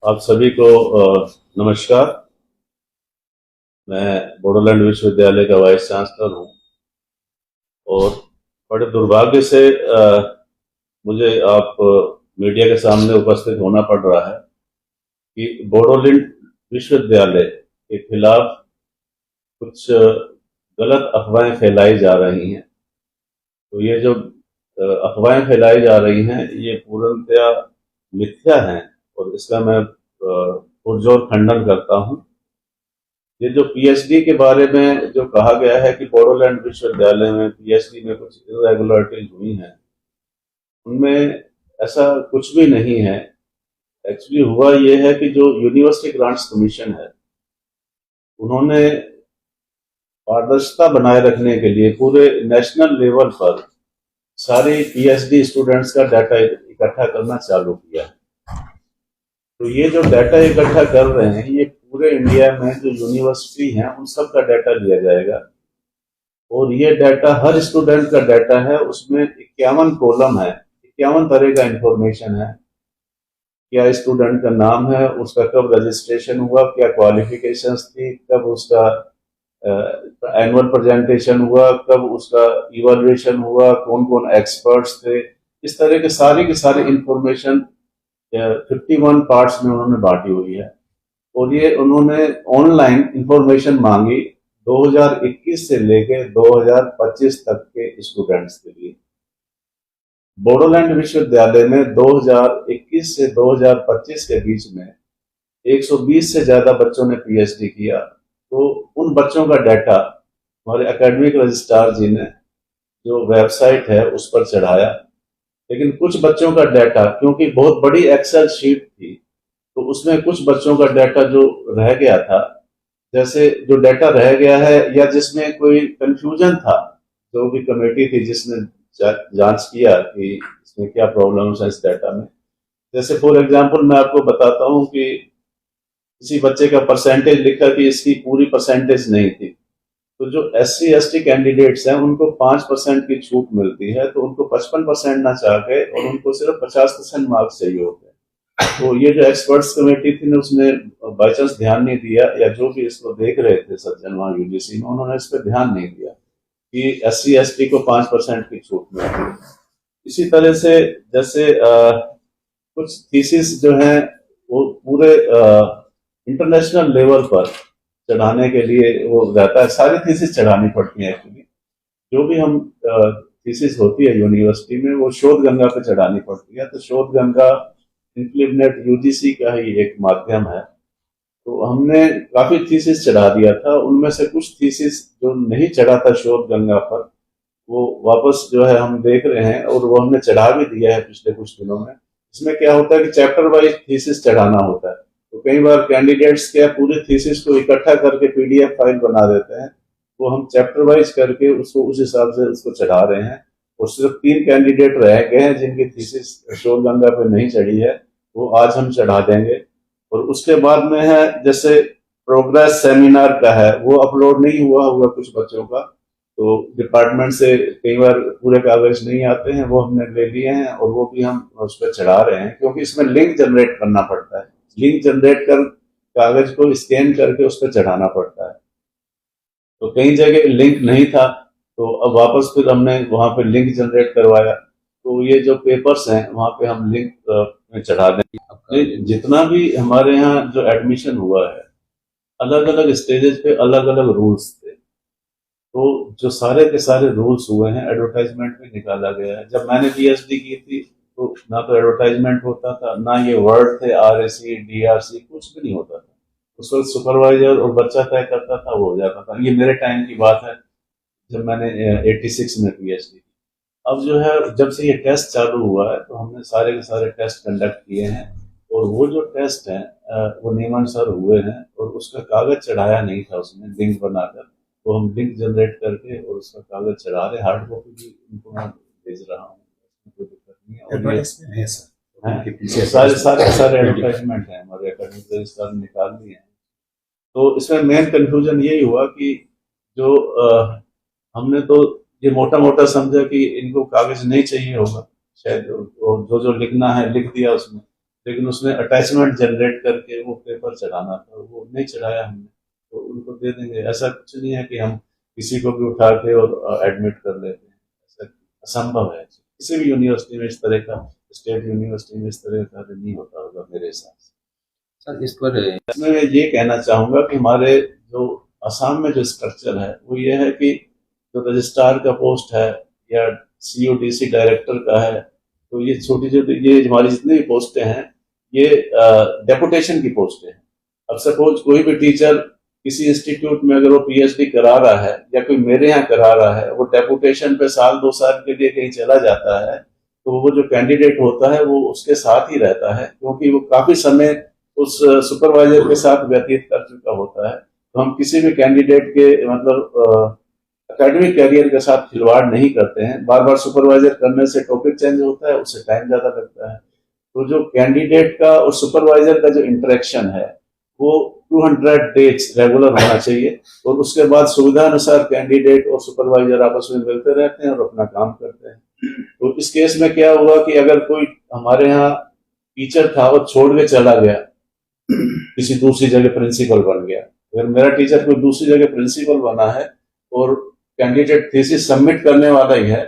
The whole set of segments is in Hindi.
आप सभी को नमस्कार। मैं बोडोलैंड विश्वविद्यालय का वाइस चांसलर हूँ और बड़े दुर्भाग्य से मुझे आप मीडिया के सामने उपस्थित होना पड़ रहा है कि बोडोलैंड विश्वविद्यालय के खिलाफ कुछ गलत अफवाहें फैलाई जा रही हैं। तो ये जो अफवाहें फैलाई जा रही हैं ये पूर्णतया मिथ्या हैं और इसका मैं पुरजोर खंडन करता हूँ। ये जो पीएचडी के बारे में जो कहा गया है कि बोडोलैंड विश्वविद्यालय में पीएचडी में कुछ इरेगुलरिटीज हुई हैं, उनमें ऐसा कुछ भी नहीं है। एक्चुअली हुआ ये है कि जो यूनिवर्सिटी ग्रांट्स कमीशन है, उन्होंने पारदर्शिता बनाए रखने के लिए पूरे नेशनल लेवल पर सारे पीएचडी स्टूडेंट्स का डाटा इकट्ठा करना चालू किया है। तो ये जो डाटा इकट्ठा कर रहे हैं, ये पूरे इंडिया में जो यूनिवर्सिटी हैं उन सब का डाटा लिया जाएगा और ये डाटा हर स्टूडेंट का डाटा है। उसमें 51 कॉलम है, 51 तरह का इंफॉर्मेशन है। क्या स्टूडेंट का नाम है, उसका कब रजिस्ट्रेशन हुआ, क्या क्वालिफिकेशंस थी, कब उसका एनुअल प्रेजेंटेशन हुआ, कब उसका इवैल्यूएशन हुआ, कौन कौन एक्सपर्ट्स थे। इस तरह के सारे इंफॉर्मेशन 51 पार्ट्स में उन्होंने बांटी हुई है और ये उन्होंने ऑनलाइन इंफॉर्मेशन मांगी 2021 से लेकर 2025 तक के स्टूडेंट्स के लिए। बोडोलैंड विश्वविद्यालय में 2021 से 2025 के बीच में 120 से ज्यादा बच्चों ने पीएचडी किया। तो उन बच्चों का डाटा हमारे एकेडमिक रजिस्ट्रार जी ने जो वेबसाइट है उस पर चढ़ाया, लेकिन कुछ बच्चों का डाटा, क्योंकि बहुत बड़ी एक्सेल शीट थी, तो उसमें कुछ बच्चों का डाटा जो रह गया था, जैसे जो डाटा रह गया है या जिसमें कोई कंफ्यूजन था, जो भी कमेटी थी जिसने जांच किया कि इसमें क्या प्रॉब्लम्स है इस डाटा में। जैसे फॉर एग्जांपल मैं आपको बताता हूं कि किसी बच्चे का परसेंटेज लिखा कि इसकी पूरी परसेंटेज नहीं थी, तो जो SC ST कैंडिडेट्स हैं उनको 5% की छूट मिलती है, तो उनको 55% ना चाह के और उनको सिर्फ 50% मार्क्स चाहिए होते हैं। तो ये जो एक्सपर्ट्स कमेटी थी ना, उसने बाई चांस ध्यान नहीं दिया, या जो भी इसको देख रहे थे सज्जन वहां यूजीसी में, उन्होंने इस पर ध्यान नहीं दिया कि SC ST को 5% की छूट मिलती है। इसी तरह से जैसे कुछ थीसिस जो है वो पूरे इंटरनेशनल लेवल पर चढ़ाने के लिए वो रहता है, सारी थीसिस चढ़ानी पड़ती है। एक्चुअली जो भी हम थीसिस होती है यूनिवर्सिटी में वो शोध गंगा पे चढ़ानी पड़ती है। तो शोध गंगा इंप्लीमेंट यूजीसी का ही एक माध्यम है। तो हमने काफी थीसिस चढ़ा दिया था, उनमें से कुछ थीसिस जो नहीं चढ़ा था शोध गंगा पर, वो वापस जो है हम देख रहे हैं और वो हमने चढ़ा भी दिया है पिछले कुछ दिनों में। इसमें क्या होता है कि चैप्टर वाइज थीसिस चढ़ाना होता है। तो कई बार कैंडिडेट्स क्या पूरे थीसिस को इकट्ठा करके पीडीएफ फाइल बना देते हैं, वो हम चैप्टर वाइज करके उसको उस हिसाब से उसको चढ़ा रहे हैं। और सिर्फ 3 कैंडिडेट रह गए हैं जिनकी थीसिस शोध गंगा पे नहीं चढ़ी है, वो आज हम चढ़ा देंगे। और उसके बाद में है जैसे प्रोग्रेस सेमिनार का है, वो अपलोड नहीं हुआ कुछ बच्चों का, तो डिपार्टमेंट से कई बार पूरे कागज नहीं आते हैं, वो हमने ले लिए हैं और वो भी हम उस पर चढ़ा रहे हैं, क्योंकि इसमें लिंक जनरेट करना पड़ता है। लिंक जनरेट कर कागज को स्कैन करके उस पर चढ़ाना पड़ता है। तो कई जगह लिंक नहीं था, तो अब वापस फिर हमने वहां पे लिंक जनरेट करवाया। तो ये जो पेपर्स हैं वहां पे हम लिंक में चढ़ा देंगे। जितना भी हमारे यहाँ जो एडमिशन हुआ है, अलग अलग स्टेजेस पे अलग अलग रूल्स थे। तो जो सारे के सारे रूल्स हुए हैं, एडवर्टाइजमेंट में निकाला गया है। जब मैंने पीएचडी की थी तो ना तो एडवर्टाइजमेंट होता था, ना ये वर्ड थे RSC DRC, कुछ भी नहीं होता था। उस वक्त सुपरवाइजर और बच्चा तय करता था, वो हो जाता था। ये मेरे टाइम की बात है जब मैंने 86 में पीएचडी की। अब जो है जब से ये टेस्ट चालू हुआ है तो हमने सारे के सारे टेस्ट कंडक्ट किए हैं और वो जो टेस्ट हैं वो नियमानुसार हुए हैं। और उसका कागज चढ़ाया नहीं था, उसमें लिंक बनाकर, तो हम लिंक जनरेट करके और उसका कागज चढ़ा रहे। हार्ड कॉपी भी उनको मैं भेज रहा हूँ, कोई दिक्कत नहीं है। और ये है सारे सारे सारे एडवर्टाइजमेंट है हमारे एकेडमिक रजिस्ट्रार ने निकाल दिए हैं। तो इसमें मेन कंफ्यूजन यही हुआ कि जो हमने तो ये मोटा मोटा समझा कि इनको कागज नहीं चाहिए होगा शायद, जो जो लिखना है लिख दिया उसमें, लेकिन उसने अटैचमेंट जनरेट करके वो पेपर चढ़ाना था, वो नहीं चढ़ाया हमने, तो उनको दे देंगे। ऐसा कुछ नहीं है कि हम किसी को भी उठा के और एडमिट कर लेते हैं, ऐसा असंभव है। किसी भी यूनिवर्सिटी में इस तरह का, स्टेट यूनिवर्सिटी में इस तरह का नहीं होता होगा मेरे हिसाब से। सर इस पर इसमें मैं ये कहना चाहूंगा कि हमारे जो असम में जो स्ट्रक्चर है वो ये है कि जो रजिस्ट्रार का पोस्ट है या सीओडीसी डायरेक्टर का है, तो ये छोटी छोटी, ये हमारी जितनी भी पोस्टें हैं ये डेपुटेशन की पोस्टें हैं। अब सपोज कोई भी टीचर किसी इंस्टीट्यूट में अगर वो पीएचडी करा रहा है या कोई मेरे यहाँ करा रहा है, वो डेपुटेशन पे साल 2 साल के लिए कहीं चला जाता है, तो वो जो कैंडिडेट होता है वो उसके साथ ही रहता है, क्योंकि वो काफी समय उस सुपरवाइजर के साथ व्यतीत कर चुका होता है। तो हम किसी भी कैंडिडेट के मतलब एकेडमिक कैरियर के साथ खिलवाड़ नहीं करते हैं। बार बार सुपरवाइजर करने से टॉपिक चेंज होता है, उससे टाइम ज्यादा लगता है। तो जो कैंडिडेट का और सुपरवाइजर का जो इंटरेक्शन है वो 200 डेज रेगुलर होना चाहिए, और उसके बाद सुविधा अनुसार कैंडिडेट और सुपरवाइजर आपस में मिलते रहते हैं और अपना काम करते हैं। तो इस केस में क्या हुआ कि अगर कोई हमारे यहाँ टीचर था वो छोड़ के चला गया, किसी दूसरी जगह प्रिंसिपल बन गया, अगर मेरा टीचर कोई दूसरी जगह प्रिंसिपल बना है और कैंडिडेट थीसिस सबमिट करने वाला ही है,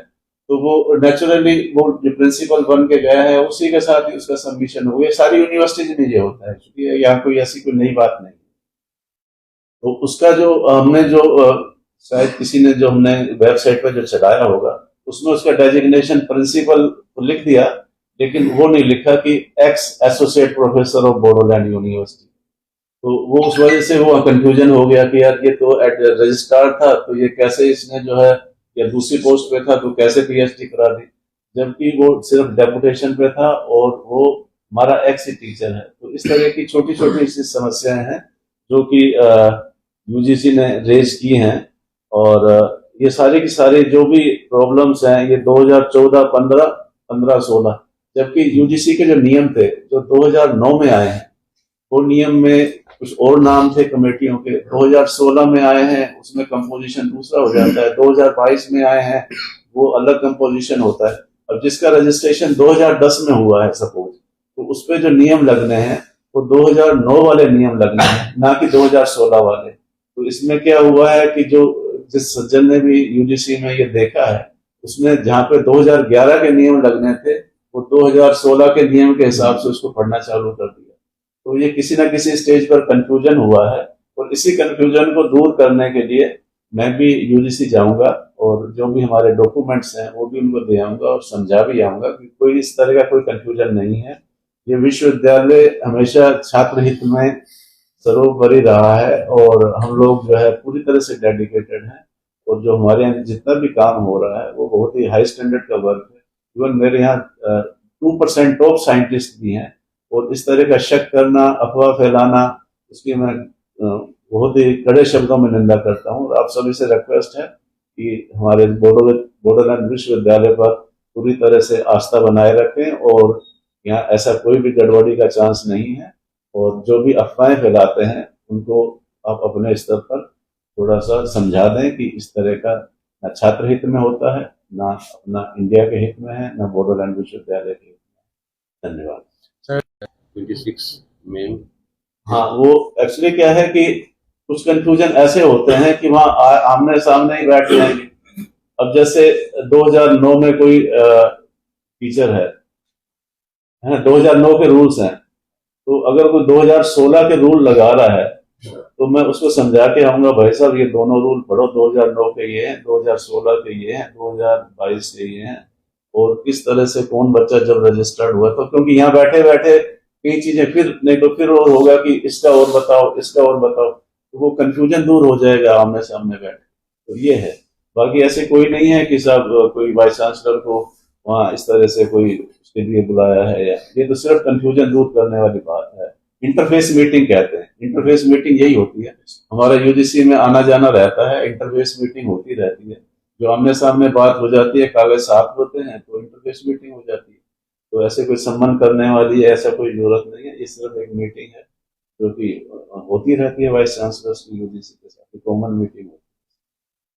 तो वो नेचुरली वो जो प्रिंसिपल बन के गया है उसी के साथ ही उसका सबमिशन हो गया। सारी यूनिवर्सिटीज में ये होता है, क्योंकि यहाँ कोई ऐसी कोई नई बात नहीं। तो उसका जो हमने जो शायद किसी ने जो हमने वेबसाइट पर जो चढ़ाया होगा उसमें उसका डेजिग्नेशन प्रिंसिपल लिख दिया, लेकिन वो नहीं लिखा कि x associate professor of Bodoland university. तो वो उस वजह से वो कंफ्यूजन हो गया कि यार ये तो रजिस्ट्रार था, तो ये कैसे इसने जो है, या दूसरी पोस्ट पे था तो कैसे पीएचडी करा दी, जबकि वो सिर्फ डेपुटेशन पे था और वो हमारा एक्स ही टीचर है। तो इस तरह की छोटी छोटी समस्याएं हैं जो कि यूजीसी ने रेज की हैं, और ये सारी की सारी जो भी प्रॉब्लम्स हैं ये 2014, 15, 15, 16, जबकि यूजीसी के जो नियम थे जो 2009 में आए हैं, वो नियम में कुछ और नाम थे कमेटियों के, 2016 में आए हैं उसमें कंपोजिशन दूसरा हो जाता है, 2022 में आए हैं वो अलग कंपोजिशन होता है। अब जिसका रजिस्ट्रेशन 2010 में हुआ है सपोज, तो उस पर जो नियम लगने हैं वो 2009 वाले नियम लगने हैं, ना कि 2016 वाले। तो इसमें क्या हुआ है कि जो जिस सज्जन ने भी यूजीसी में ये देखा है, उसने जहाँ पे 2011 के नियम लगने थे वो 2016 के नियम के हिसाब से उसको पढ़ना चालू कर दिया। तो ये किसी ना किसी स्टेज पर कंफ्यूजन हुआ है, और इसी कंफ्यूजन को दूर करने के लिए मैं भी यूजीसी जाऊंगा और जो भी हमारे डॉक्यूमेंट्स हैं वो भी उनको दे आऊंगा और समझा भी आऊंगा कि कोई इस तरह का कोई कंफ्यूजन नहीं है। ये विश्वविद्यालय हमेशा छात्र हित में सर्वोपरि रहा है, और हम लोग जो है पूरी तरह से डेडिकेटेड हैं, और जो हमारे यहाँ जितना भी काम हो रहा है वो बहुत ही हाई स्टैंडर्ड का वर्क है। इवन मेरे यहाँ 2% टॉप साइंटिस्ट भी हैं, और इस तरह का शक करना, अफवाह फैलाना, उसकी मैं बहुत ही कड़े शब्दों में निंदा करता हूँ। और आप सभी से रिक्वेस्ट है कि हमारे बोडोलैंड विश्वविद्यालय पर पूरी तरह से आस्था बनाए रखें, और यहाँ ऐसा कोई भी गड़बड़ी का चांस नहीं है, और जो भी अफवाहें फैलाते हैं उनको आप अपने स्तर पर थोड़ा सा समझा दें कि इस तरह का ना छात्र हित में होता है, ना अपना इंडिया के हित में है, ना बोडोलैंड विश्वविद्यालय के हित में। धन्यवाद। 26 में हाँ, वो एक्चुअली क्या है कि कुछ कंफ्यूजन ऐसे होते हैं कि वहाँ आमने सामने ही बैठ जाएंगे। अब जैसे 2009 में कोई टीचर है 2009 के रूल्स हैं, तो अगर कोई 2016 के रूल लगा रहा है तो मैं उसको समझा के आऊंगा, भाई साहब ये दोनों रूल पढ़ो, 2009 के ये हैं, 2016 के ये हैं, 2022 के ये हैं, और किस तरह से कौन बच्चा जब रजिस्टर्ड हुआ। तो क्योंकि यहाँ बैठे बैठे कई चीजें फिर नहीं तो फिर और होगा कि इसका और बताओ, इसका और बताओ, तो वो कंफ्यूजन दूर हो जाएगा आमने सामने बैठे। तो ये है, बाकी ऐसे कोई नहीं है कि साहब कोई वाइस चांसलर को वहाँ इस तरह से कोई उसके लिए बुलाया है, या ये तो सिर्फ कंफ्यूजन दूर करने वाली बात है। इंटरफेस मीटिंग कहते हैं, इंटरफेस मीटिंग यही होती है। हमारा यूजीसी में आना जाना रहता है, इंटरफेस मीटिंग होती रहती है, जो आमने सामने बात हो जाती है, कागज साफ होते हैं तो इंटरफेस मीटिंग हो जाती है। तो ऐसे कोई सम्मान करने वाली ऐसा कोई जरूरत नहीं है, ये सिर्फ एक मीटिंग है जो कि होती रहती है वाइस चांसलर की यूजीसी के साथ, कॉमन मीटिंग होती है।